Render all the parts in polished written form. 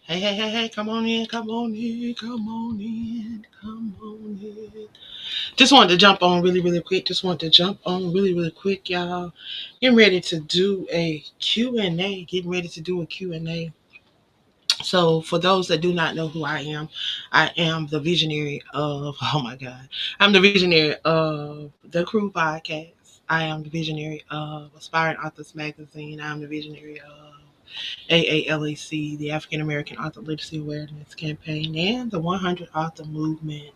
Hey, hey, hey, hey, come on in, come on in, come on in, come on in. Just wanted to jump on really, really quick. Just wanted to jump on really, really quick, y'all. Getting ready to do a Q&A. Getting ready to do a Q&A. So for those that do not know who I am the visionary of, oh my God, I'm the visionary of the Crew Podcast. I am the visionary of Aspiring Authors Magazine. I'm the visionary of AALAC, the African American Author Literacy Awareness Campaign, and the 100 Author Movement.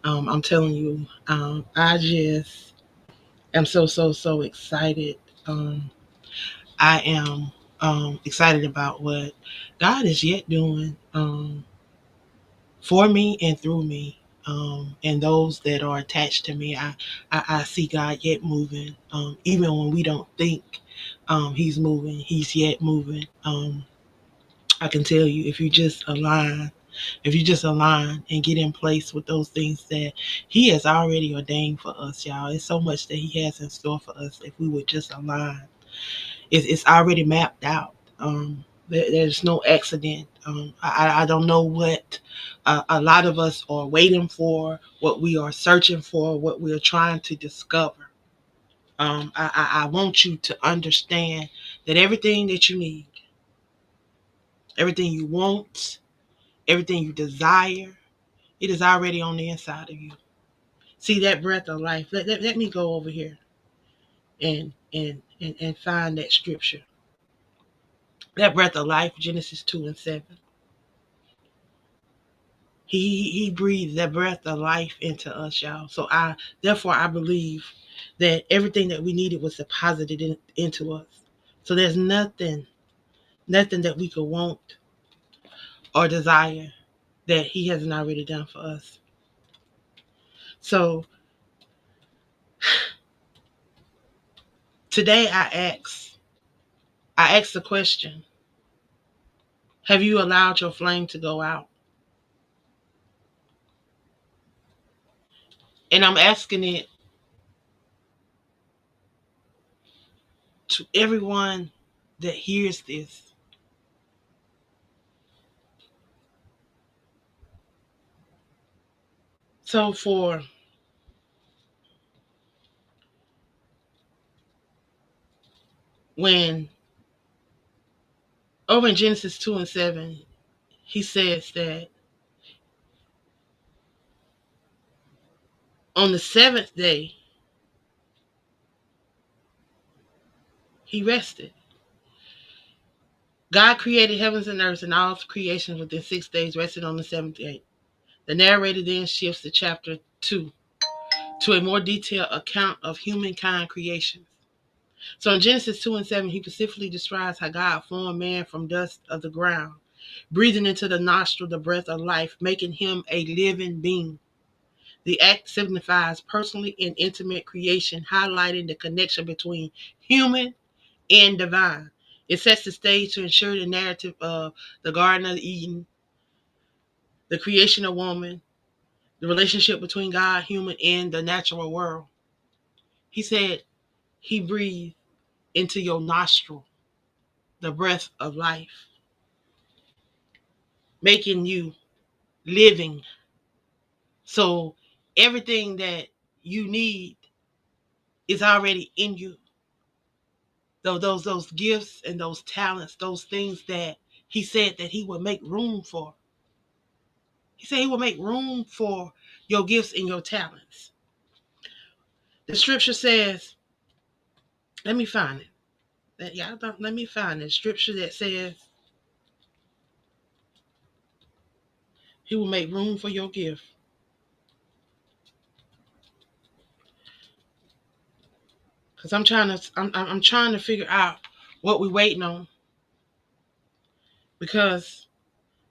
I'm telling you, I just am so excited. Um, I am excited about what God is yet doing for me and through me. And those that are attached to me, I see God yet moving. Even when we don't think He's moving, He's yet moving. I can tell you if you just align and get in place with those things that He has already ordained for us, y'all. It's so much that He has in store for us if we would just align. It's already mapped out. There's no accident. I don't know what a lot of us are waiting for, what we are searching for, what we are trying to discover. I want you to understand that everything that you need, everything you want, everything you desire, it is already on the inside of you. See that breath of life. Let me go over here and find that scripture. That breath of life, Genesis 2:7. He breathed that breath of life into us, y'all. So I believe that everything that we needed was deposited into us. So there's nothing that we could want or desire that He hasn't already done for us. So today I ask the question: have you allowed your flame to go out? And I'm asking it to everyone that hears this. So for when over in Genesis 2:7, He says that on the seventh day, He rested. God created heavens and earth and all creation within 6 days, rested on the seventh day. The narrator then shifts to chapter 2 to a more detailed account of humankind creation. So in Genesis 2:7, He specifically describes how God formed man from dust of the ground, breathing into the nostril the breath of life, making him a living being. The act signifies personally and intimate creation, highlighting the connection between human and divine. It sets the stage to ensure the narrative of the Garden of Eden, the creation of woman, the relationship between God, human, and the natural world. He said He breathed into your nostril the breath of life, making you living. So everything that you need is already in you. Those gifts and those talents, those things that He said that He would make room for. He said He will make room for your gifts and your talents. The scripture says, let me find it. Let me find it. Scripture that says He will make room for your gift. Because I'm trying to figure out what we're waiting on. Because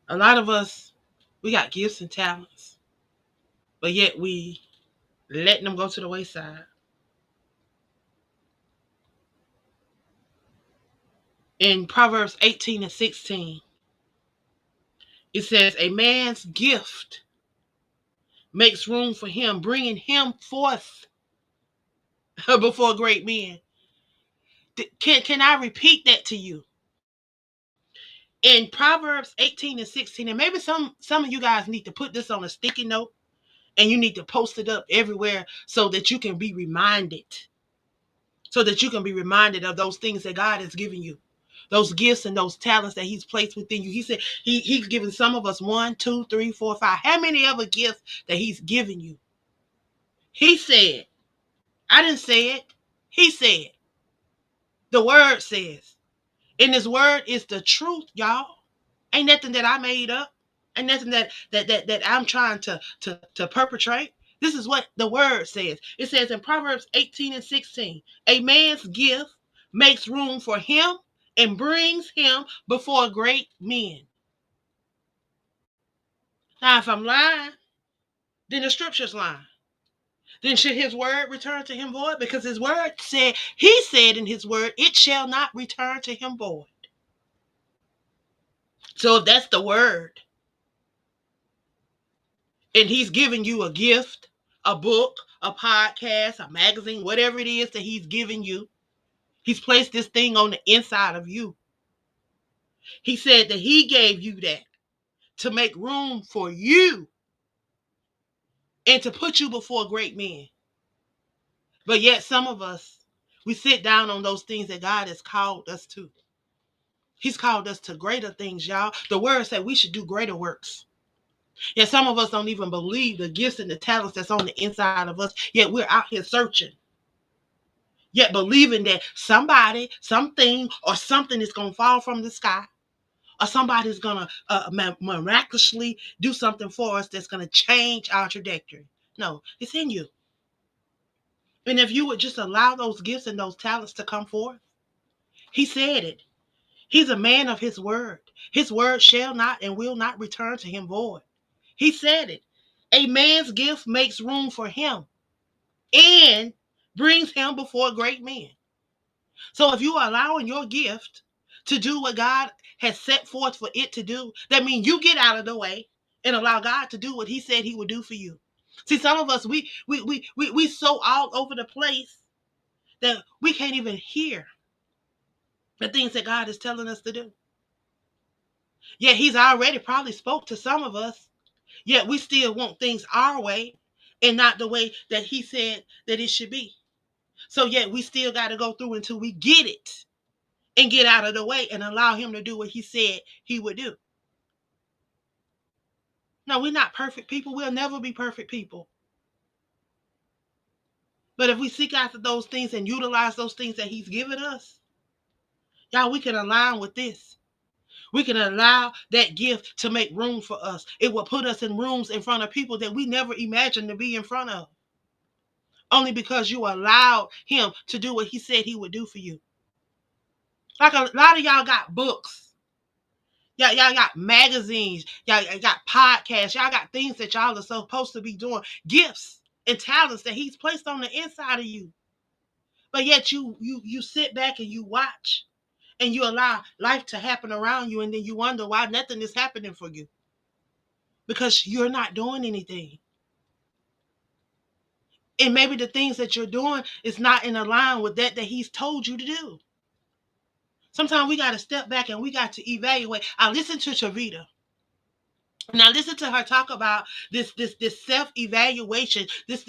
a lot of us, we got gifts and talents, but yet we letting them go to the wayside. In Proverbs 18:16, it says, a man's gift makes room for him, bringing him forth before great men. Can I repeat that to you? In Proverbs 18 and 16, and maybe some of you guys need to put this on a sticky note and you need to post it up everywhere so that you can be reminded. So that you can be reminded of those things that God has given you. Those gifts and those talents that he's placed within you. He said he's given some of us 1, 2, 3, 4, 5. How many other gifts that he's given you? He said, I didn't say it. He said, the word says. And this word is the truth, y'all. Ain't nothing that I made up. Ain't nothing that I'm trying to perpetrate. This is what the word says. It says in Proverbs 18 and 16, a man's gift makes room for him and brings him before great men. Now, if I'm lying, then the scripture's lying. Then should his word return to him void? Because his word said, he said in his word, it shall not return to him void. So if that's the word, and he's giving you a gift, a book, a podcast, a magazine, whatever it is that he's giving you, he's placed this thing on the inside of you. He said that he gave you that to make room for you and to put you before great men. But yet some of us, we sit down on those things that God has called us to. He's called us to greater things, y'all. The word said we should do greater works. Yet some of us don't even believe the gifts and the talents that's on the inside of us. Yet we're out here searching. Yet believing that somebody, something, or something is going to fall from the sky, or somebody's going to miraculously do something for us that's going to change our trajectory. No, it's in you. And if you would just allow those gifts and those talents to come forth, he said it. He's a man of his word. His word shall not and will not return to him void. He said it. A man's gift makes room for him and brings him before great men. So if you are allowing your gift to do what God has set forth for it to do, that means you get out of the way and allow God to do what he said he would do for you. See, some of us, we so all over the place that we can't even hear the things that God is telling us to do. Yet he's already probably spoke to some of us, yet we still want things our way and not the way that he said that it should be. So yet we still got to go through until we get it and get out of the way and allow him to do what he said he would do. No, we're not perfect people. We'll never be perfect people. But if we seek after those things and utilize those things that he's given us, y'all, we can align with this. We can allow that gift to make room for us. It will put us in rooms in front of people that we never imagined to be in front of. Only because you allowed him to do what he said he would do for you. Like a lot of y'all got books. Y'all got magazines. Y'all got podcasts. Y'all got things that y'all are supposed to be doing. Gifts and talents that he's placed on the inside of you. But yet you sit back and you watch and you allow life to happen around you, and then you wonder why nothing is happening for you. Because you're not doing anything. And maybe the things that you're doing is not in line with that he's told you to do. Sometimes we got to step back and we got to evaluate. I listened to Chavita. Now listen to her talk about this self-evaluation, this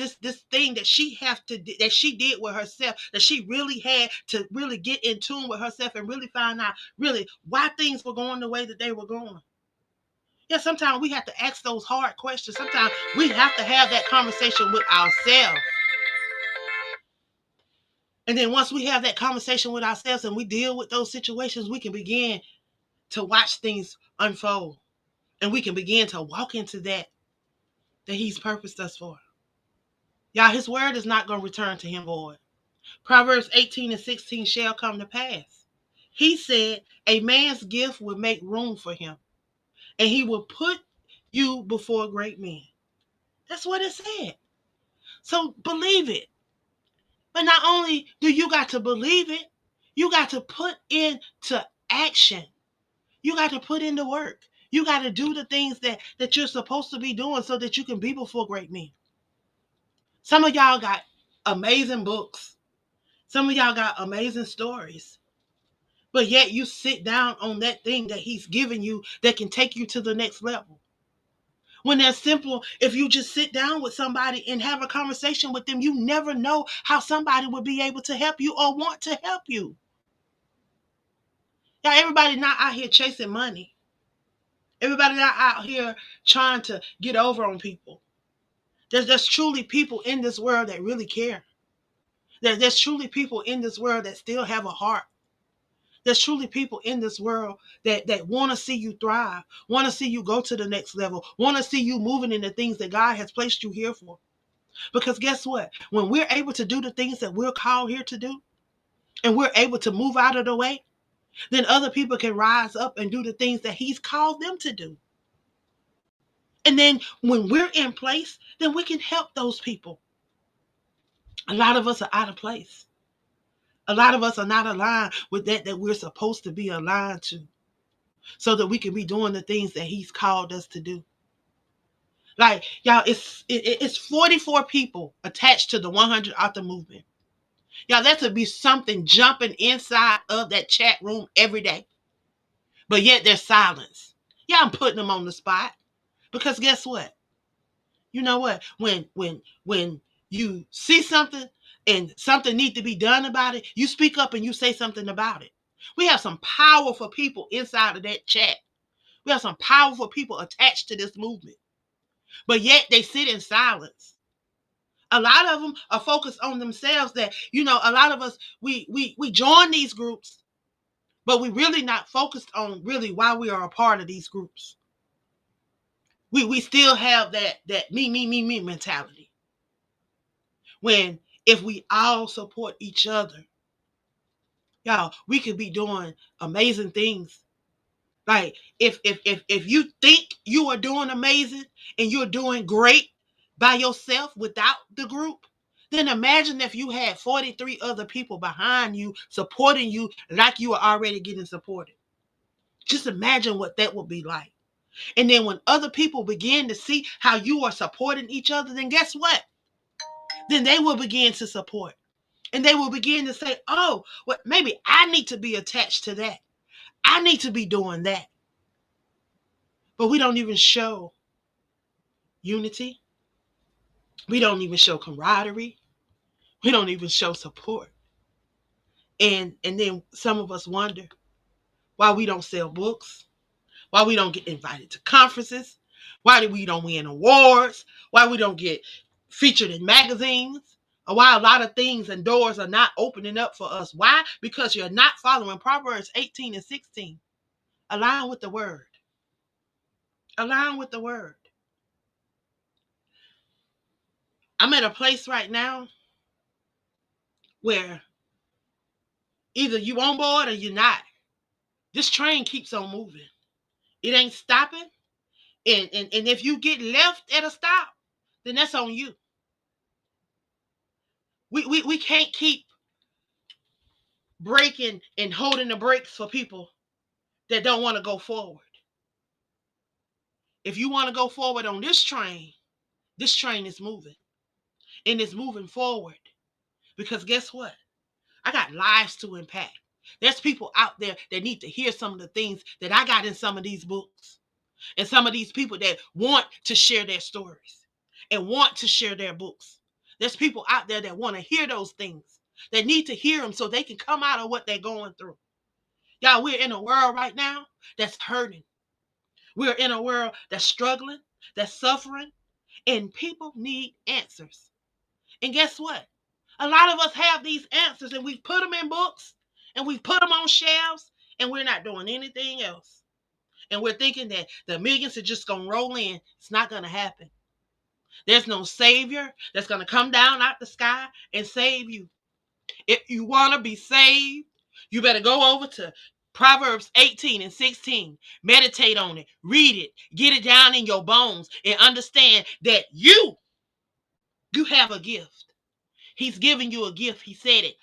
thing that she did with herself, that she really had to really get in tune with herself and really find out really why things were going the way that they were going. Yeah, sometimes we have to ask those hard questions. Sometimes we have to have that conversation with ourselves. And then once we have that conversation with ourselves and we deal with those situations, we can begin to watch things unfold. And we can begin to walk into that he's purposed us for. Y'all, his word is not going to return to him void. Proverbs 18 and 16 shall come to pass. He said, a man's gift will make room for him, and he will put you before great men. That's what it said. So believe it. But not only do you got to believe it, you got to put into action. You got to put in the work. You got to do the things that you're supposed to be doing so that you can be before great men. Some of y'all got amazing books. Some of y'all got amazing stories. But yet you sit down on that thing that he's given you that can take you to the next level. When that's simple, if you just sit down with somebody and have a conversation with them, you never know how somebody would be able to help you or want to help you. Now, everybody not out here chasing money. Everybody not out here trying to get over on people. There's truly people in this world that really care. There's truly people in this world that still have a heart. There's truly people in this world that want to see you thrive, want to see you go to the next level, want to see you moving in the things that God has placed you here for. Because guess what? When we're able to do the things that we're called here to do, and we're able to move out of the way, then other people can rise up and do the things that he's called them to do. And then when we're in place, then we can help those people. A lot of us are out of place. A lot of us are not aligned with that we're supposed to be aligned to, so that we can be doing the things that he's called us to do. Like, y'all, it's 44 people attached to the 100 author movement. Y'all, that would be something jumping inside of that chat room every day. But yet there's silence. Yeah, I'm putting them on the spot. Because guess what? You know what? When you see something and something needs to be done about it, you speak up and you say something about it. We have some powerful people inside of that chat. We have some powerful people attached to this movement. But yet they sit in silence. A lot of them are focused on themselves. That, a lot of us, we join these groups, but we really not focused on really why we are a part of these groups. We still have that me mentality. When if we all support each other, y'all, we could be doing amazing things. Like, if you think you are doing amazing and you're doing great by yourself without the group, then imagine if you had 43 other people behind you supporting you like you are already getting supported. Just imagine what that would be like. And then when other people begin to see how you are supporting each other, then guess what? Then they will begin to support. And they will begin to say, oh, well, maybe I need to be attached to that. I need to be doing that. But we don't even show unity. We don't even show camaraderie. We don't even show support. And then some of us wonder why we don't sell books, why we don't get invited to conferences, why we don't win awards, why we don't get featured in magazines, or why a lot of things and doors are not opening up for us. Why? Because you're not following Proverbs 18 and 16. Align with the word. Align with the word. I'm at a place right now where either you on board or you're not. This train keeps on moving. It ain't stopping. And if you get left at a stop, then that's on you. We can't keep braking and holding the brakes for people that don't want to go forward. If you want to go forward on this train is moving. And it's moving forward. Because guess what? I got lives to impact. There's people out there that need to hear some of the things that I got in some of these books. And some of these people that want to share their stories and want to share their books. There's people out there that want to hear those things. They need to hear them so they can come out of what they're going through. Y'all, we're in a world right now that's hurting. We're in a world that's struggling, that's suffering, and people need answers. And guess what? A lot of us have these answers and we put them in books and we put them on shelves and we're not doing anything else. And we're thinking that the millions are just going to roll in. It's not going to happen. There's no savior that's going to come down out the sky and save you. If you want to be saved, you better go over to Proverbs 18 and 16. Meditate on it. Read it. Get it down in your bones and understand that you have a gift. He's giving you a gift. He said it.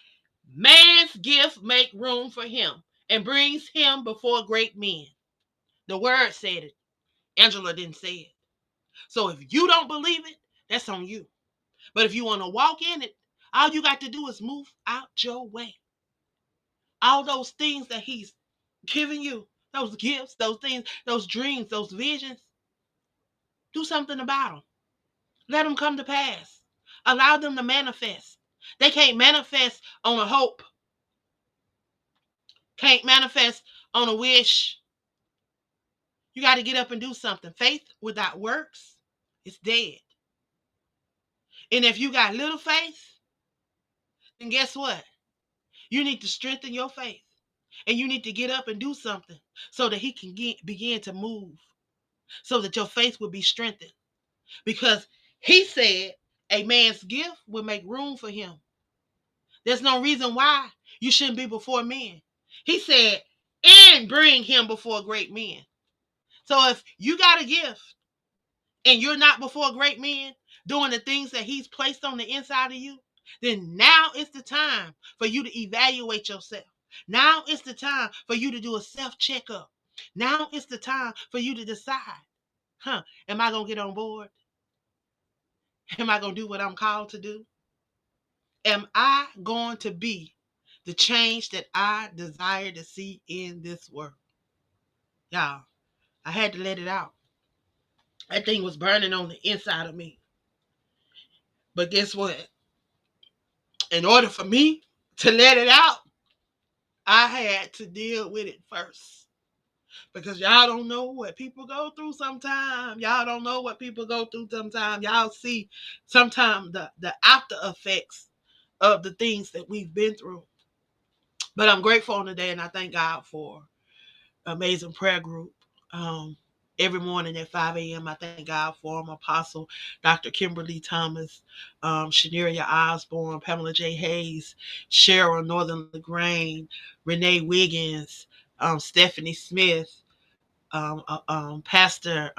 Man's gift make room for him and brings him before great men. The word said it. Angela didn't say it. So if you don't believe it, that's on you. But if you want to walk in it, all you got to do is move out your way. All those things that he's giving you, those gifts, those things, those dreams, those visions, do something about them. Let them come to pass. Allow them to manifest. They can't manifest on a hope, can't manifest on a wish. You got to get up and do something. Faith without works is dead. And if you got little faith, then guess what? You need to strengthen your faith. And you need to get up and do something so that he can begin to move, so that your faith will be strengthened. Because he said a man's gift will make room for him. There's no reason why you shouldn't be before men. He said, and bring him before great men. So if you got a gift and you're not before great men doing the things that he's placed on the inside of you, then now is the time for you to evaluate yourself. Now is the time for you to do a self-checkup. Now is the time for you to decide, am I going to get on board? Am I going to do what I'm called to do? Am I going to be the change that I desire to see in this world? Y'all, I had to let it out. That thing was burning on the inside of me. But guess what? In order for me to let it out, I had to deal with it first. Because y'all don't know what people go through sometimes. Y'all don't know what people go through sometimes. Y'all see sometimes the after effects of the things that we've been through. But I'm grateful on the day, and I thank God for amazing prayer group. Every morning at 5 a.m. I thank God for them. Apostle Dr. Kimberly Thomas, Shaneria Osborne, Pamela J. Hayes, Cheryl Northern LaGrange, Renee Wiggins, Stephanie Smith, Pastor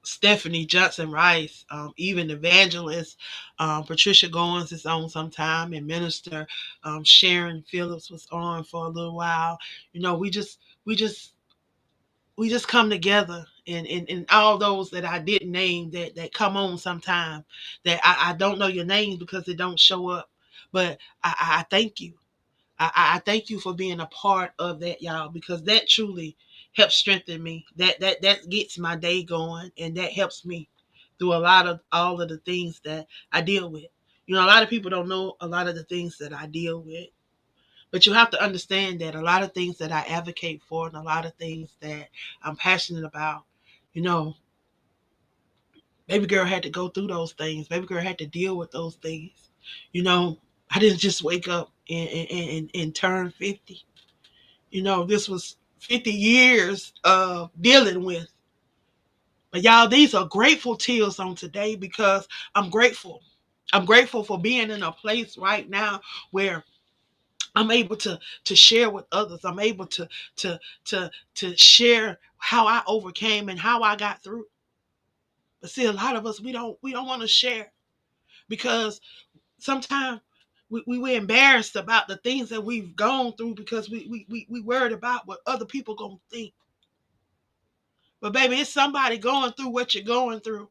Stephanie Johnson Rice, even evangelist Patricia Goins is on sometime, and minister Sharon Phillips was on for a little while. You know, we just come together, and all those that I didn't name that come on sometime, that I don't know your names because they don't show up, but I thank you. I thank you for being a part of that, y'all, because that truly helps strengthen me. That gets my day going, and that helps me through a lot of all of the things that I deal with. You know, a lot of people don't know a lot of the things that I deal with, but you have to understand that a lot of things that I advocate for and a lot of things that I'm passionate about, you know, baby girl had to go through those things. Baby girl had to deal with those things. You know, I didn't just wake up and turn 50. You know, this was 50 years of dealing with. But y'all, these are grateful tears on today because I'm grateful. I'm grateful for being in a place right now where I'm able to share with others. I'm able to to share how I overcame and how I got through. But see, a lot of us we don't want to share because sometimes we're embarrassed about the things that we've gone through because we worried about what other people gonna think. But baby, it's somebody going through what you're going through.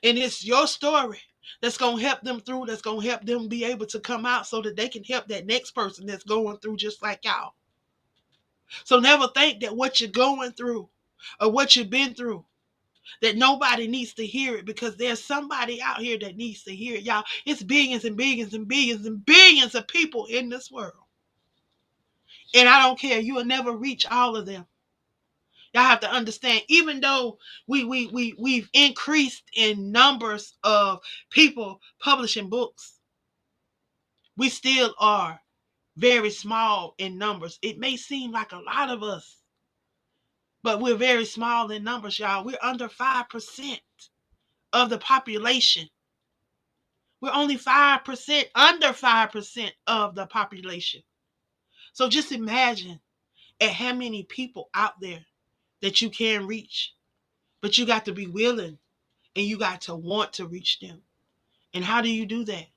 And it's your story that's going to help them through, that's going to help them be able to come out so that they can help that next person that's going through just like y'all. So never think that what you're going through or what you've been through, that nobody needs to hear it, because there's somebody out here that needs to hear it, y'all. It's billions and billions and billions and billions of people in this world. And I don't care. You will never reach all of them. Y'all have to understand, even though we've increased in numbers of people publishing books, we still are very small in numbers. It may seem like a lot of us, but we're very small in numbers, y'all. We're under 5% of the population. We're only 5%, under 5% of the population. So just imagine at how many people out there that you can reach. But you got to be willing and you got to want to reach them. And how do you do that?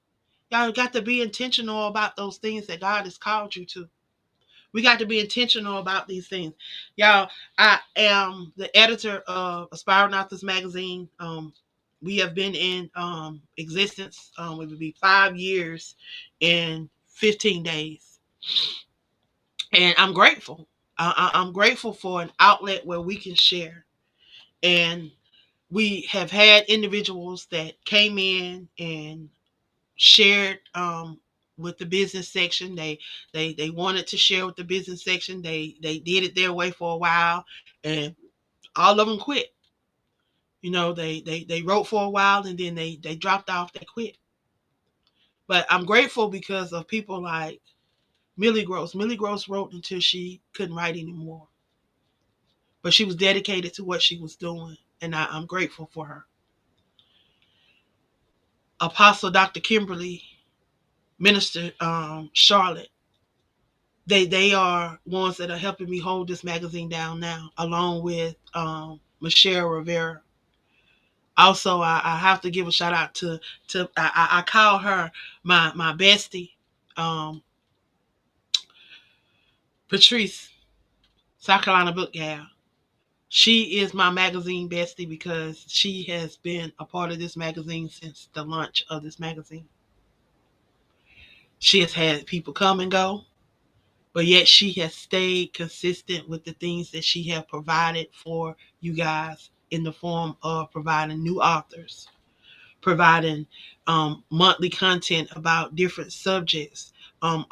Y'all got to be intentional about those things that God has called you to. We got to be intentional about these things. Y'all, I am the editor of Aspiring Authors Magazine. We have been in existence. It would be 5 years in 15 days. And I'm grateful. I'm grateful for an outlet where we can share. And we have had individuals that came in and shared with the business section. They wanted to share with the business section. They did it their way for a while, and all of them quit. They wrote for a while, and then they dropped off. They quit. But I'm grateful because of people like Millie Gross. Millie Gross wrote until she couldn't write anymore, but she was dedicated to what she was doing, and I'm grateful for her. Apostle Dr. Kimberly, Minister Charlotte, they are ones that are helping me hold this magazine down now, along with Michelle Rivera. Also, I have to give a shout out to I call her my bestie, um, Patrice, South Carolina Book Gal. She is my magazine bestie because she has been a part of this magazine since the launch of this magazine. She has had people come and go, but yet she has stayed consistent with the things that she has provided for you guys in the form of providing new authors, providing monthly content about different subjects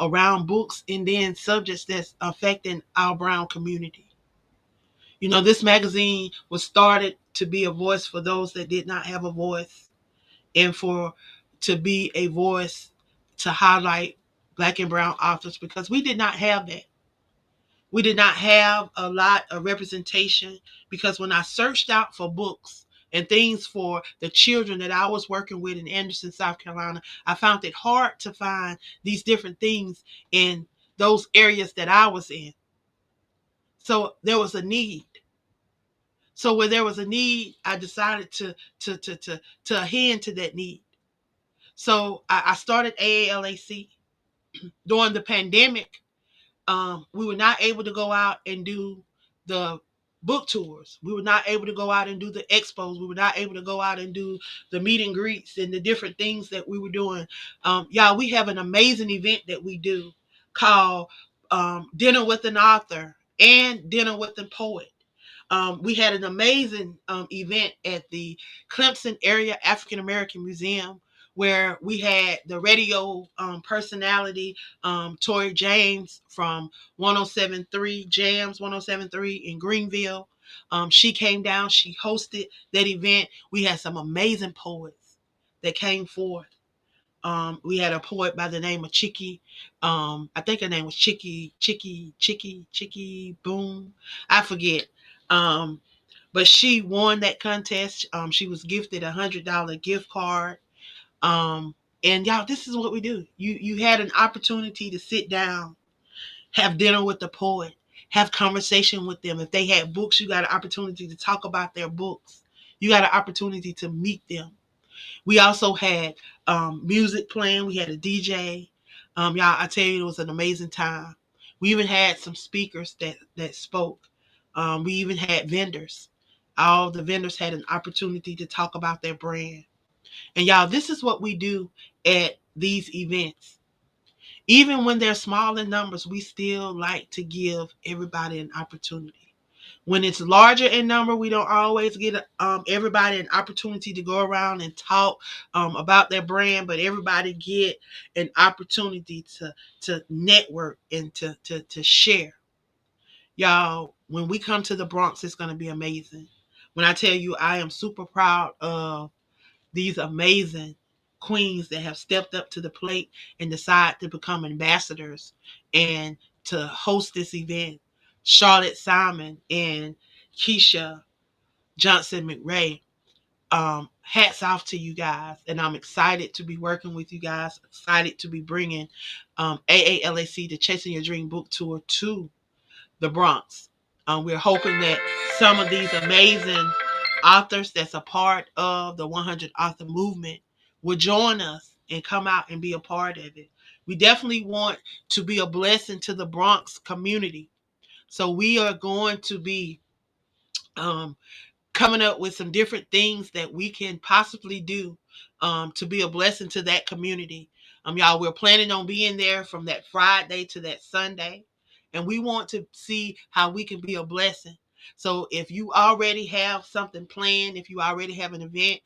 around books, and then subjects that's affecting our brown community. This magazine was started to be a voice for those that did not have a voice, and for to be a voice to highlight Black and brown authors, because we did not have that. We did not have a lot of representation, because when I searched out for books and things for the children that I was working with in Anderson, South Carolina, I found it hard to find these different things in those areas that I was in. So there was a need. So where there was a need, I decided to hand to that need. So I started AALAC during the pandemic. We were not able to go out and do the book tours. We were not able to go out and do the expos. We were not able to go out and do the meet and greets and the different things that we were doing. Y'all, we have an amazing event that we do called Dinner with an Author and Dinner with a Poet. We had an amazing event at the Clemson Area African American Museum, where we had the radio personality, Tori James from 1073 Jams 1073 in Greenville. She came down, she hosted that event. We had some amazing poets that came forth. We had a poet by the name of Chicky. I think her name was Chicky Boom. I forget. Um, but she won that contest. She was gifted $100 gift card. Um, and y'all, this is what we do. You had an opportunity to sit down, have dinner with the poet, have conversation with them. If they had books, you got an opportunity to talk about their books. You got an opportunity to meet them. We also had music playing. We had a DJ. Y'all, I tell you, it was an amazing time. We even had some speakers that spoke. We even had vendors. All the vendors had an opportunity to talk about their brand. And y'all, this is what we do at these events. Even when they're small in numbers, we still like to give everybody an opportunity. When it's larger in number, we don't always get everybody an opportunity to go around and talk about their brand, but everybody get an opportunity to network and to share. Y'all, when we come to the Bronx, it's going to be amazing. When I tell you, I am super proud of these amazing queens that have stepped up to the plate and decide to become ambassadors and to host this event. Charlotte Simon and Keisha Johnson McRae. Hats off to you guys, and I'm excited to be working with you guys. Excited to be bringing AALAC, the Chasing Your Dream Book Tour, to the Bronx. We're hoping that some of these amazing authors that's a part of the 100 author movement will join us and come out and be a part of it. We definitely want to be a blessing to the Bronx community. So we are going to be um, coming up with some different things that we can possibly do to be a blessing to that community. Y'all, we're planning on being there from that Friday to that Sunday, and we want to see how we can be a blessing. So if you already have something planned, if you already have an event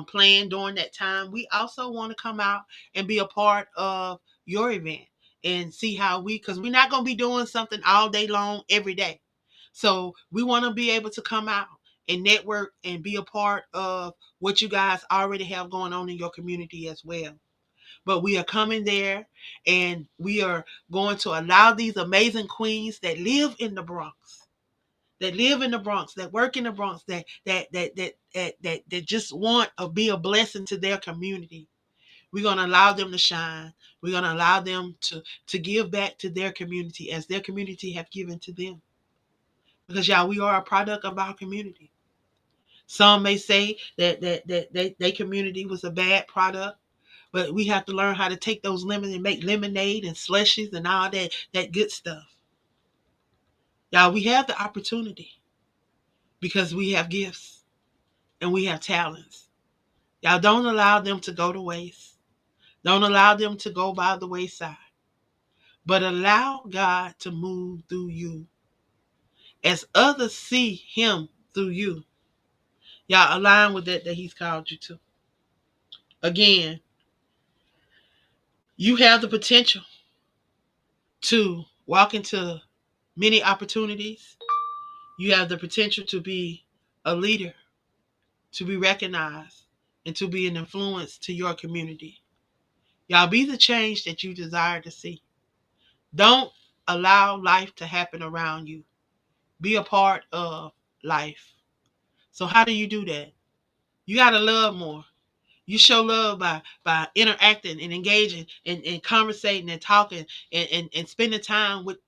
planned during that time, we also want to come out and be a part of your event and see how because we're not going to be doing something all day long every day. So we want to be able to come out and network and be a part of what you guys already have going on in your community as well. But we are coming there, and we are going to allow these amazing queens that live in the Bronx, that work in the Bronx, that just want to be a blessing to their community. We're going to allow them to shine. We're going to allow them to give back to their community as their community have given to them. Because y'all, we are a product of our community. Some may say that their community was a bad product, but we have to learn how to take those lemons and make lemonade and slushies and all that good stuff. Y'all, we have the opportunity because we have gifts and we have talents. Y'all, don't allow them to go to waste. Don't allow them to go by the wayside. But allow God to move through you as others see him through you. Y'all, align with that he's called you to. Again, you have the potential to walk into many opportunities. You have the potential to be a leader, to be recognized, and to be an influence to your community. Y'all, be the change that you desire to see. Don't allow life to happen around you. Be a part of life. So how do you do that? You got to love more. You show love by interacting and engaging and conversating and talking and spending time with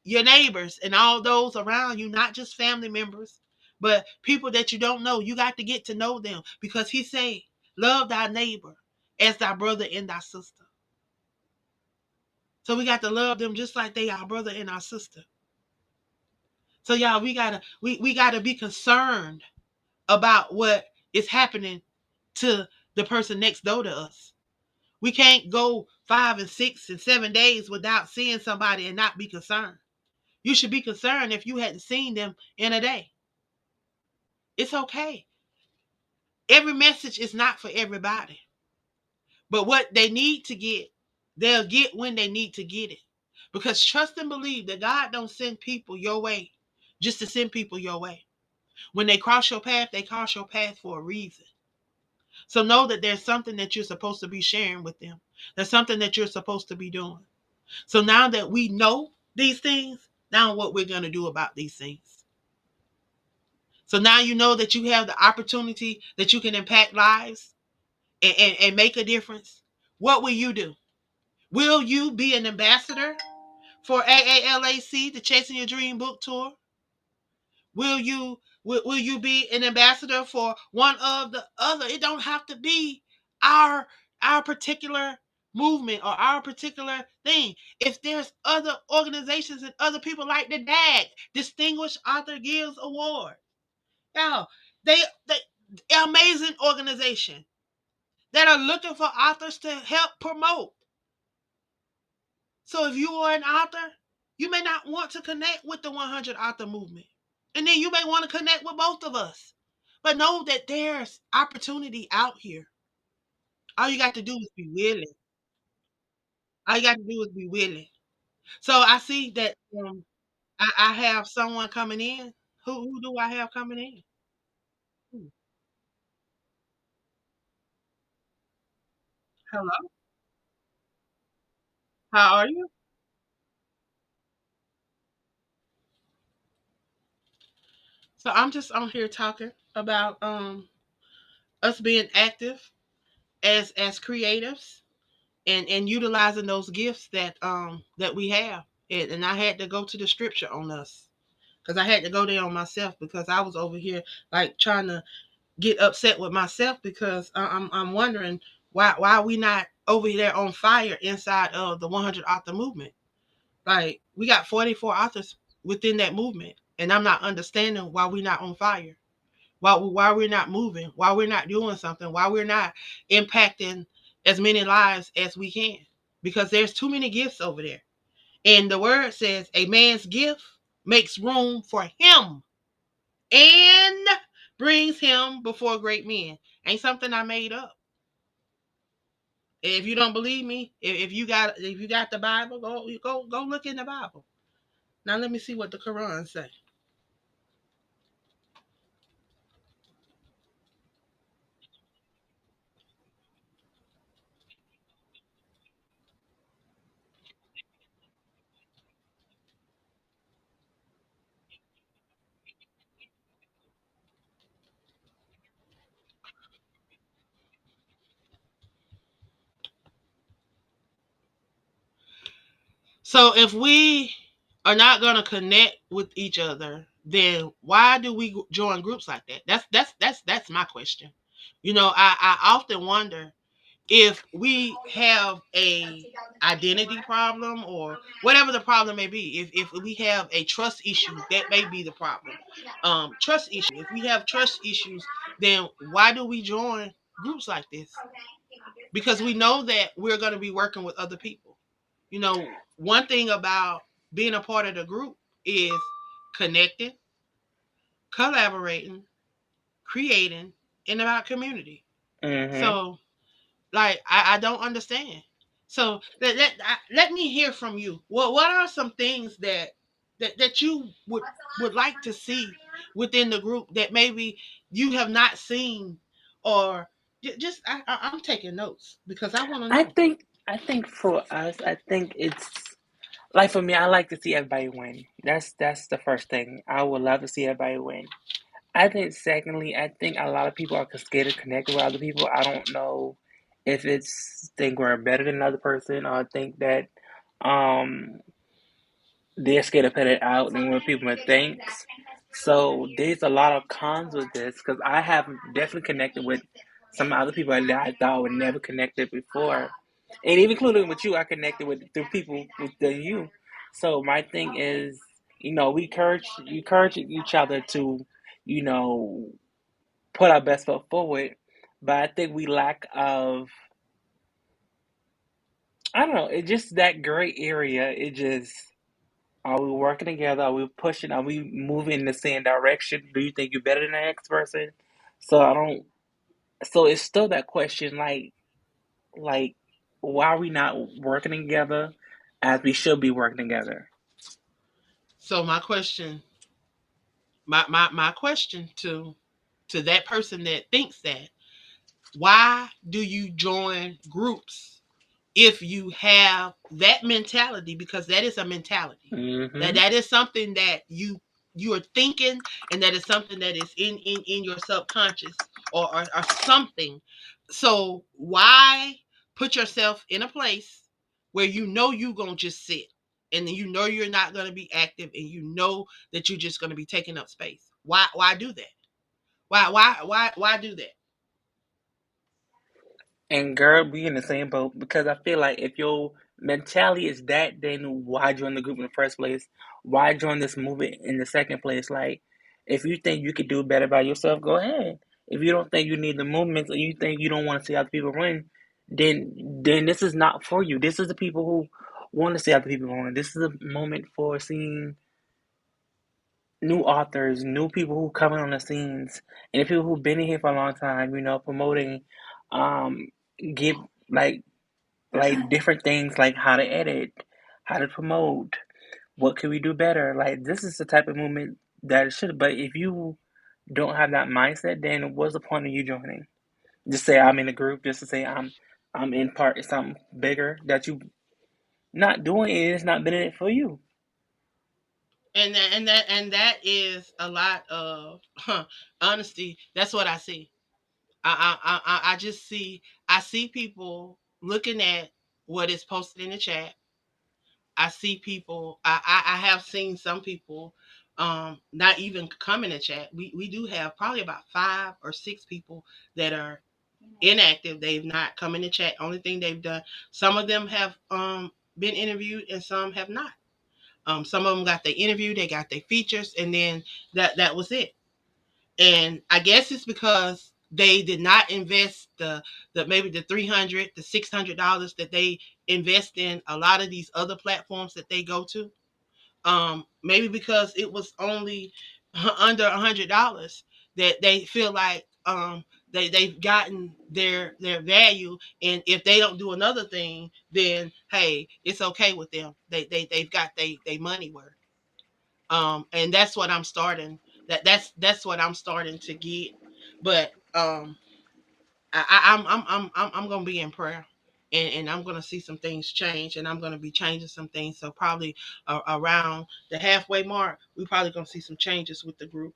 your neighbors and all those around you, not just family members, but people that you don't know. You got to get to know them because he say, love thy neighbor as thy brother and thy sister. So we got to love them just like they are brother and our sister. So y'all, we gotta be concerned about what is happening to the person next door to us. We can't go 5 and 6 and 7 days without seeing somebody and not be concerned. You should be concerned if you hadn't seen them in a day. It's okay. Every message is not for everybody. But what they need to get, they'll get when they need to get it. Because trust and believe that God don't send people your way just to send people your way. When they cross your path, they cross your path for a reason. So know that there's something that you're supposed to be sharing with them. There's something that you're supposed to be doing. So now that we know these things, now what we're going to do about these things. So now you know that you have the opportunity that you can impact lives and make a difference. What will you do? Will you be an ambassador for AALAC, the Chasing Your Dream book tour? Will you be an ambassador for one of the other? It don't have to be our our particular movement or our particular thing. If there's other organizations and other people like the DAG, Distinguished Author Guilds Award, yeah, they amazing organization that are looking for authors to help promote. So if you are an author, you may not want to connect with the 100 author movement. And then you may want to connect with both of us. But know that there's opportunity out here. All you got to do is be willing. All you got to do is be willing. So I see that I have someone coming in. Who do I have coming in? Hmm. Hello, how are you? So I'm just on here talking about us being active as creatives and utilizing those gifts that we have. And I had to go to the scripture on us because I had to go there on myself because I was over here like trying to get upset with myself because I'm wondering why we not over there on fire inside of the 100 author movement. Like we got 44 authors within that movement, and I'm not understanding why we not on fire. Why we're not moving, why we're not doing something, why we're not impacting as many lives as we can. because there's too many gifts over there. And the word says a man's gift makes room for him and brings him before great men. Ain't something I made up. If you don't believe me, if you got the Bible, go look in the Bible. Now let me see what the Quran say. So if we are not going to connect with each other, then why do we join groups like that? That's my question. I often wonder if we have a identity problem or whatever the problem may be. If we have a trust issue, that may be the problem. Trust issue. If we have trust issues, then why do we join groups like this? Because we know that we're going to be working with other people. One thing about being a part of the group is connecting, collaborating, creating, and about community. Mm-hmm. So, like, I don't understand. So let me hear from you. What are some things that you would like to see within the group that maybe you have not seen, or just I'm taking notes because I want to I know. think I think for us, I think it's like for me, I like to see everybody win. That's the first thing. I would love to see everybody win. I think secondly, I think a lot of people are scared to connect with other people. I don't know if it's think we're better than another person or think that um they're scared to put it out and what people thinks. So there's a lot of cons with this because I have definitely connected with some other people that I thought I would never connected before, and even including with you, I connected with through people within you. So my thing is, we encourage each other to, you know, put our best foot forward, but I think we lack of, I don't know, it's just that gray area. It just, are we working together? Are we pushing? Are we moving in the same direction? Do you think you're better than the next person? So I don't. So it's still that question, like, why are we not working together as we should be working together? So my question to that person that thinks that, why do you join groups if you have that mentality? Because that is a mentality, that Mm-hmm. that is something that you are thinking, and that is something that is in your subconscious, or something. So why put yourself in a place where you're gonna just sit, and then you're not gonna be active, and that you're just gonna be taking up space? Why do that? Why do that? And girl, we in the same boat because I feel like if your mentality is that, then why join the group in the first place? Why join this movement in the second place? Like, if you think you could do better by yourself, go ahead. If you don't think you need the movement, or you think you don't want to see other people win, then this is not for you. This is the people who want to see other people win. This is a moment for seeing new authors, new people who coming on the scenes, and the people who've been in here for a long time, promoting, um, give like different things like how to edit, how to promote, what can we do better? Like this is the type of movement that it should. But if you don't have that mindset, then what's the point of you joining? Just say I'm in a group, just to say I'm in part of something bigger that you not doing and it's not been in it for you. And that is a lot of honesty. That's what I see. I just see people looking at what is posted in the chat. I see people. I have seen some people not even come in the chat. We do have probably about 5 or 6 people that are inactive. They've not come in the chat. Only thing they've done. Some of them have been interviewed, and some have not. Some of them got their interview, they got their features, and then that was it. And I guess it's because They did not invest the maybe the $300 to $600 that they invest in a lot of these other platforms that they go to. Maybe because it was only under $100 that they feel like they've gotten their value, and if they don't do another thing, then hey, it's okay with them. They've got they money worth. And that's what I'm starting. That's what I'm starting to get. But I'm gonna be in prayer, and I'm gonna see some things change, and I'm gonna be changing some things. So probably around the halfway mark, we probably gonna see some changes with the group.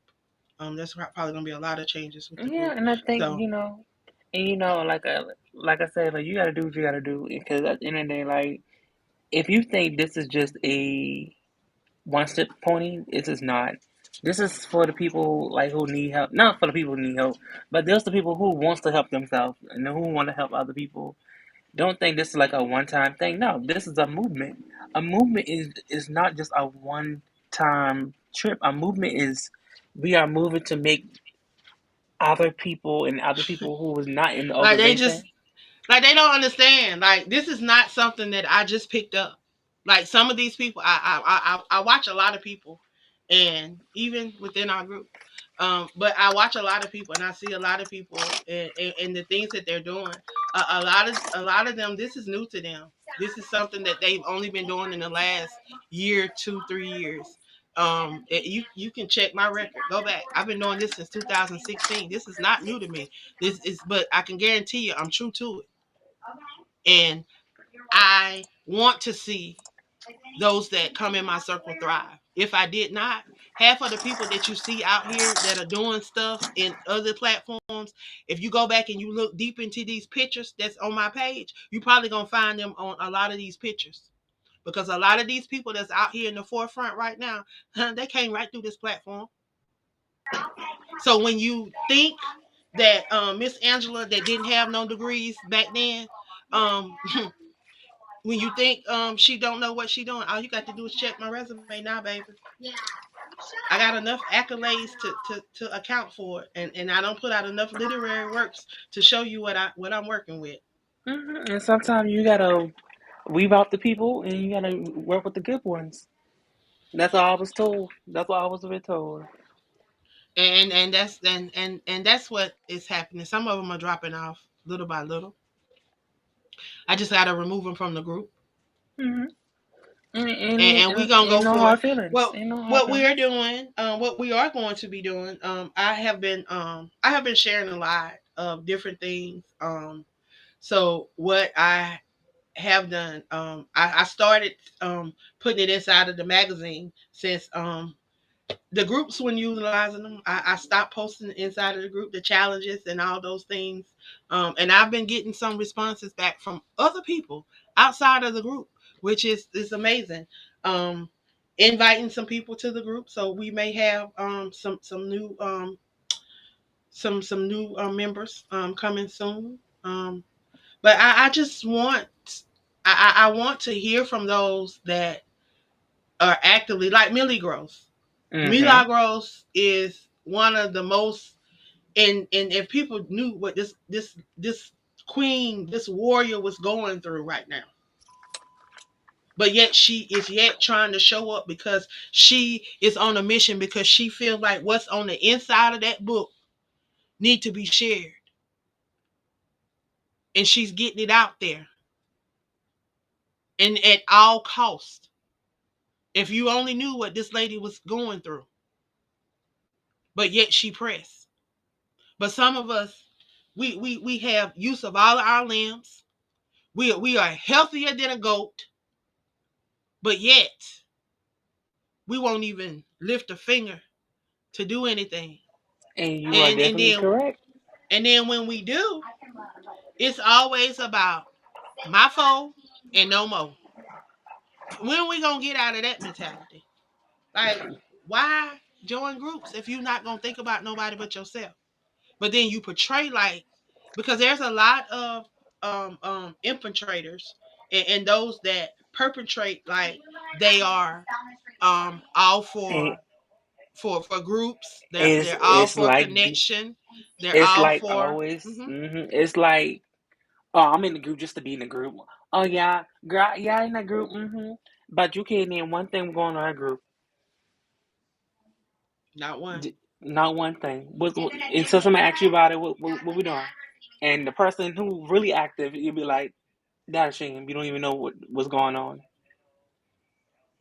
There's probably gonna be a lot of changes with the Yeah, group. and I think So and like I said, like you gotta do what you gotta do because at the end of the day, like if you think this is just a one step pony, it is not. This is for the people like who need help, not for the people who need help, but there's the people who wants to help themselves and who want to help other people. Don't think this is like a one time thing. No, this is a movement. A movement is not just a one time trip. A movement is we are moving to make other people and other people who was not in the like they just organization. like they don't understand. Like this is not something that I just picked up. Like some of these people, I watch a lot of people, and even within our group. But I watch a lot of people, and I see a lot of people, and the things that they're doing. A lot of them, this is new to them. This is something that they've only been doing in the last year, 2, 3 years. You can check my record. Go back. I've been doing this since 2016. This is not new to me. This is, but I can guarantee you, I'm true to it. And I want to see those that come in my circle thrive. If I did not, half of the people that you see out here that are doing stuff in other platforms, if you go back and you look deep into these pictures that's on my page, you probably gonna find them on a lot of these pictures. Because a lot of these people that's out here in the forefront right now, they came right through this platform. So when you think that Miss Angela that didn't have no degrees back then, um, when you think she don't know what she doing, all you got to do is check my resume now, baby. I got enough accolades to account for it, and I don't put out enough literary works to show you what I'm working with. And sometimes you gotta weave out the people and you gotta work with the good ones. That's all I was told. That's what I was been told. And that's what is happening. Some of them are dropping off little by little. I just got to remove them from the group, hmm and we gonna ain't go no forward. hard feelings. Well, Ain't no hard what we feelings. are doing, what we are going to be doing, I have been sharing a lot of different things. So what I have done, I started putting it inside of the magazine since the groups when utilizing them. I stopped posting inside of the group the challenges and all those things, and I've been getting some responses back from other people outside of the group, which is amazing. Um, Inviting some people to the group, so we may have some new some new members coming soon. But I just want I want to hear from those that are actively like Millie Mm-hmm. Milagros is one of the most, and if people knew what this queen, this warrior was going through right now, but yet she is yet trying to show up because she is on a mission, because she feels like what's on the inside of that book need to be shared, and she's getting it out there, and at all cost. If you only knew what this lady was going through, but yet she pressed. But some of us, we have use of all of our limbs. We are healthier than a goat, but yet we won't even lift a finger to do anything. And you are And and definitely then correct. and then when we do, it's always about my foe and no more. When are we gonna get out of that mentality? Like, why join groups if you're not gonna think about nobody but yourself? But then you portray like, because there's a lot of infiltrators, and those that perpetrate like they are all And for for groups. They're all It's for like connection. They're it's all like for. always. Hmm. It's like, oh, I'm in the group just to be in the group. Oh yeah, girl, yeah, in the group. But you can't name one thing going on in our group. Not one. Not one thing. And so somebody asks you about it. What we doing? And the person who really active, you'll be like, "That's a shame. You don't even know what's going on."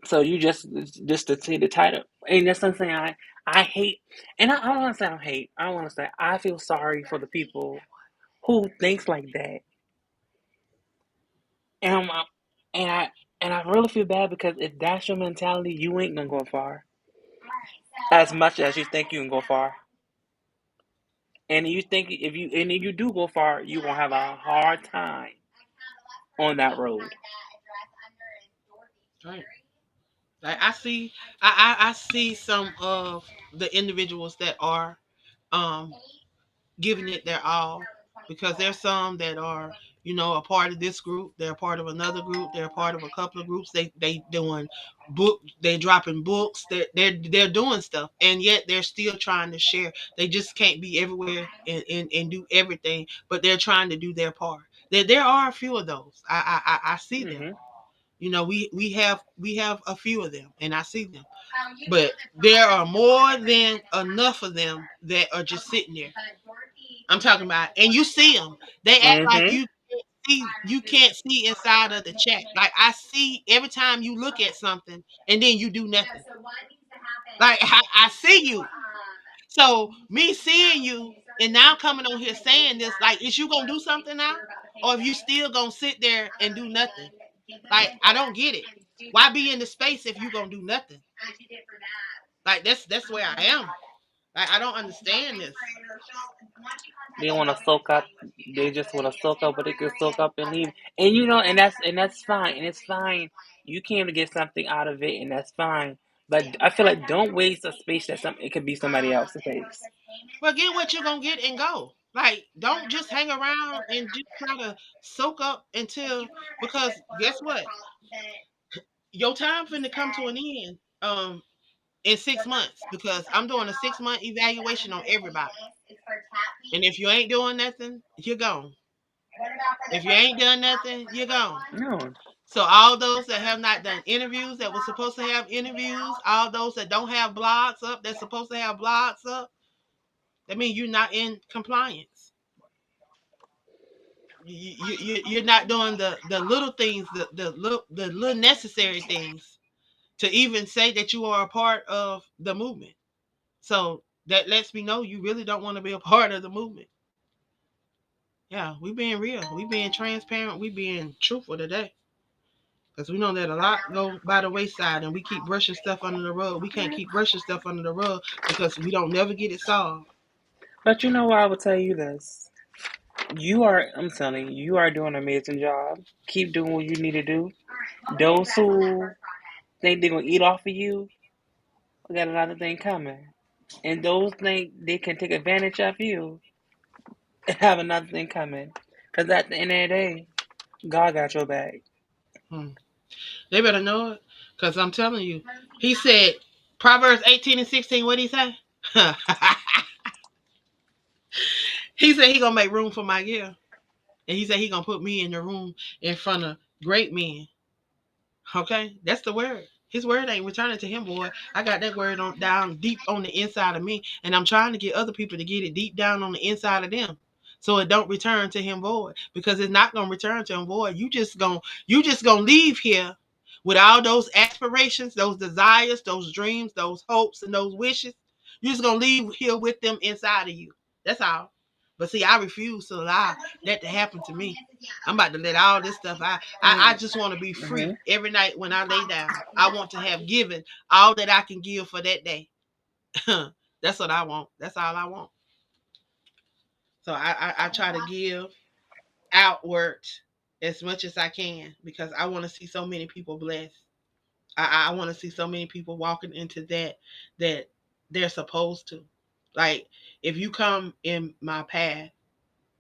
So you just to see the title, and that's something I hate. And I don't want to say I hate. I don't want to say I feel sorry for the people who thinks like that. And I'm, and I really feel bad because if that's your mentality, you ain't gonna go far as much as you think you can go far. And you think if you do go far, you gonna have a hard time on that road. Right. Like I see some of the individuals that are um giving it their all, because there's some that are, a part of this group, they're a part of another group, they're a part of a couple of groups, they doing they're dropping books, they're doing stuff, and yet they're still trying to share. They just can't be everywhere and do everything, but they're trying to do their part. There are a few of those. I see them. Hmm. We have a few of them, and I see them, but there are more than enough of them that are just sitting there. I'm talking about, and you see them. They act like Hmm. you can't see inside of the chat. Like I see every time you look at something, and then you do nothing. Like I see you. So me seeing you and now coming on here saying this, like, is you gonna do something now, or if you still gonna sit there and do nothing? Like I don't get it. Why be in the space if you gonna do nothing? Like that's where I am. Like I don't understand this. They want to soak up. They just want to soak up what they can soak up and leave. And and that's fine. And it's fine. You came to get something out of it, and that's fine. But I feel like don't waste a space that it could be somebody else's space. Well, get what you're gonna get and go. Like, don't just hang around and just try to soak up until, because guess what? Your time finna come to an end in 6 months, because I'm doing a 6 month evaluation on everybody. And if you ain't doing nothing, you're gone. If you ain't done nothing, you're gone. No. So all those that have not done interviews that were supposed to have interviews, all those that don't have blogs up that's supposed to have blogs up, that means you're not in compliance. You're not doing the little things, the little necessary things to even say that you are a part of the movement. So that lets me know you really don't want to be a part of the movement. Yeah, we being real, we being transparent, we being truthful today, because we know that a lot go by the wayside, and we keep brushing stuff under the rug. We can't keep brushing stuff under the rug because we don't never get it solved. But you know what? I will tell you this. I'm telling you, you are doing an amazing job. Keep doing what you need to do. Those who think they're going to eat off of you, we got another thing coming. And those think they can take advantage of you, have another thing coming. Because at the end of the day, God got your back. Hmm. They better know it, because I'm telling you, he said, Proverbs 18 and 16, what did he say? He said he gonna make room for my gift. And he said he gonna put me in the room in front of great men. Okay, that's the word. His word ain't returning to him, boy. I got that word on down deep on the inside of me, and I'm trying to get other people to get it deep down on the inside of them, so it don't return to him void. Because it's not gonna return to him void. You just gonna leave here with all those aspirations, those desires, those dreams, those hopes, and those wishes. You're just gonna leave here with them inside of you. That's all. But see, I refuse to allow that to happen to me. I'm about to let all this stuff out. I just want to be Mm-hmm. free every night when I lay down. I want to have given all that I can give for that day. That's what I want. That's all I want. So I try to give outward as much as I can, because I want to see so many people blessed. I want to see so many people walking into that they're supposed to. Like, if you come in my path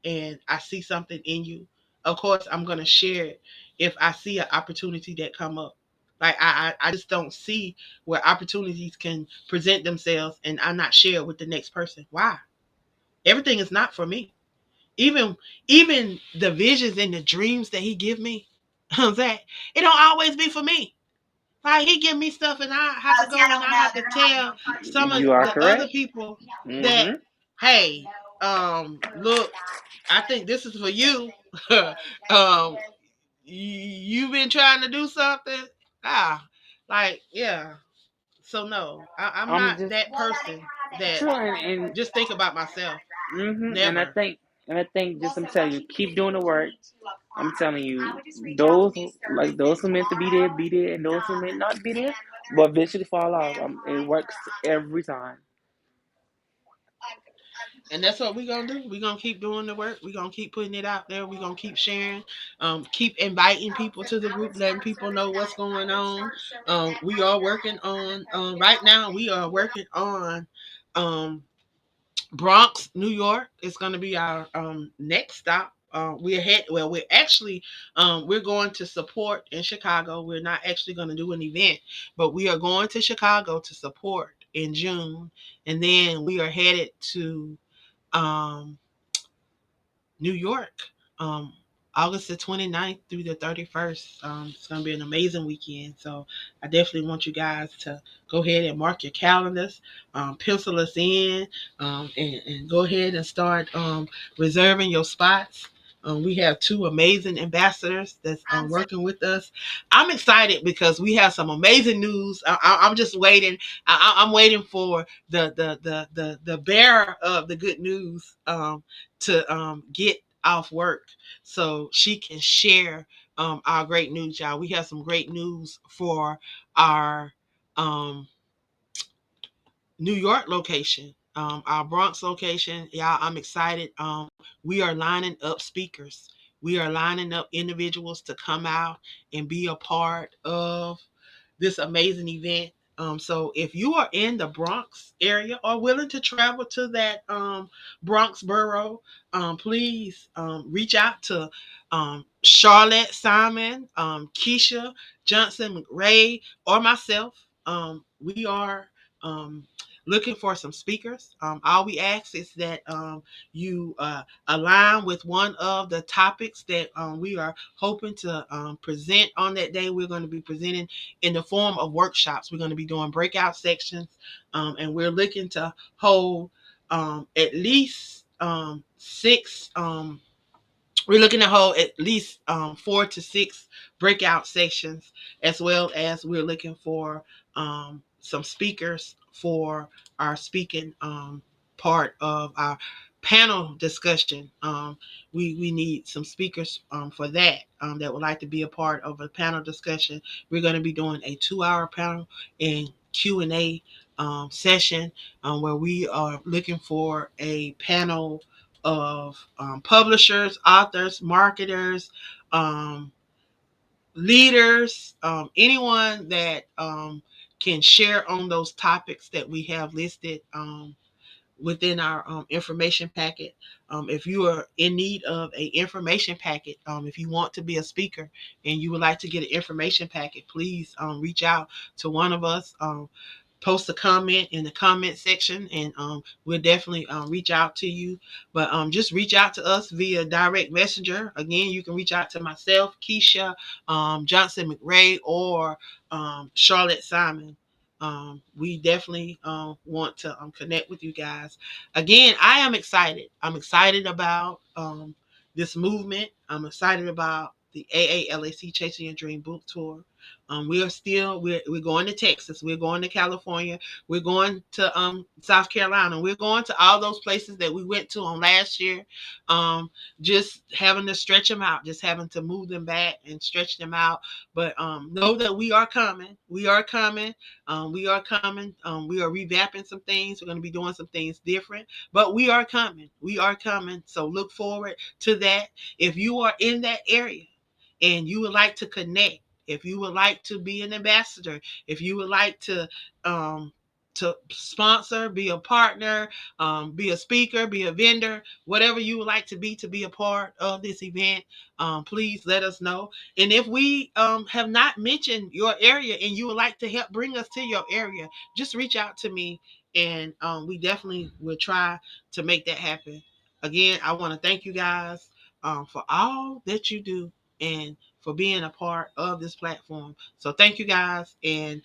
and I see something in you, of course I'm gonna share it if I see an opportunity that come up. Like I just don't see where opportunities can present themselves and I'm not shared with the next person. Why? Everything is not for me. Even even the visions and the dreams that he give me, that it don't always be for me. Like he give me stuff and I have to go and I have to tell some of You are the other correct. people that, Mm-hmm. hey, look, I think this is for you. You've been trying to do something. Ah, like yeah. So no, I'm I'm not just that person that true, and just think about myself. and I Never. think just I'm telling you, keep doing the work. I'm telling you, those those who meant to be there, and those who meant not be there, will eventually fall off. It works every time. And that's what we're gonna do. We're gonna keep doing the work. We're gonna keep putting it out there. We're gonna keep sharing, keep inviting people to the group, letting people know what's going on. We are working on right now. We are working on um, Bronx, New York is going to be our next stop. We're head. Well, we're actually we're going to support in Chicago. We're not actually going to do an event, but we are going to Chicago to support in June, and then we are headed to um, New York, um, August the 29th through the 31st. It's going to be an amazing weekend. So I definitely want you guys to go ahead and mark your calendars, pencil us in, and go ahead and start reserving your spots. We have two amazing ambassadors that's working with us. I'm excited because we have some amazing news. I'm just waiting. I'm waiting for the bearer of the good news to get off work so she can share our great news, y'all. We have some great news for our um, New York location, our Bronx location. Y'all, I'm excited. We are lining up speakers. We are lining up individuals to come out and be a part of this amazing event. So if you are in the Bronx area or willing to travel to that Bronx borough, please reach out to Charlotte Simon, Keisha Johnson McRae, or myself. We are um, looking for some speakers. All we ask is that you align with one of the topics that we are hoping to present on that day. We're going to be presenting in the form of workshops. We're going to be doing breakout sections, and we're looking to hold at least six. We're looking to hold at least 4 to 6 breakout sections, as well as we're looking for some speakers for our speaking part of our panel discussion. We need some speakers for that that would like to be a part of a panel discussion. We're going to be doing a 2-hour panel and Q&A session where we are looking for a panel of publishers, authors, marketers, um, leaders, anyone that can share on those topics that we have listed within our information packet. If you are in need of a information packet, if you want to be a speaker and you would like to get an information packet, please reach out to one of us. Post a comment in the comment section and we'll definitely reach out to you. But just reach out to us via direct messenger. Again, you can reach out to myself, Keisha Johnson McRae, or Charlotte Simon. We definitely want to connect with you guys. Again, I am excited. I'm excited about this movement. I'm excited about the AALAC Chasing Your Dream book tour. We are still we're going to Texas, we're going to California, we're going to South Carolina, we're going to all those places that we went to on last year. Just having to stretch them out, just having to move them back and stretch them out. But know that we are coming. We are coming. We are coming. We are revamping some things. We're going to be doing some things different, but we are coming. We are coming. So look forward to that. If you are in that area and you would like to connect, if you would like to be an ambassador, if you would like to um, to sponsor, be a partner, be a speaker, be a vendor, whatever you would like to be a part of this event, please let us know. And if we have not mentioned your area and you would like to help bring us to your area, just reach out to me, and we definitely will try to make that happen. Again, I want to thank you guys for all that you do and for being a part of this platform. So thank you guys, and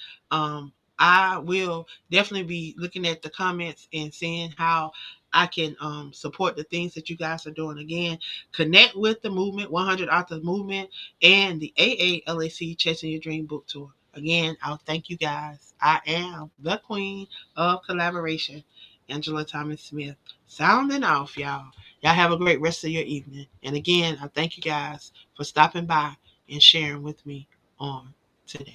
I will definitely be looking at the comments and seeing how I can support the things that you guys are doing. Again, connect with the movement, 100 Authors Movement, and the AALAC Chasing Your Dream Book Tour. Again, I'll thank you guys. I am the queen of collaboration, Angela Thomas Smith. Sounding off, y'all. Y'all have a great rest of your evening. And again, I thank you guys for stopping by and sharing with me on today.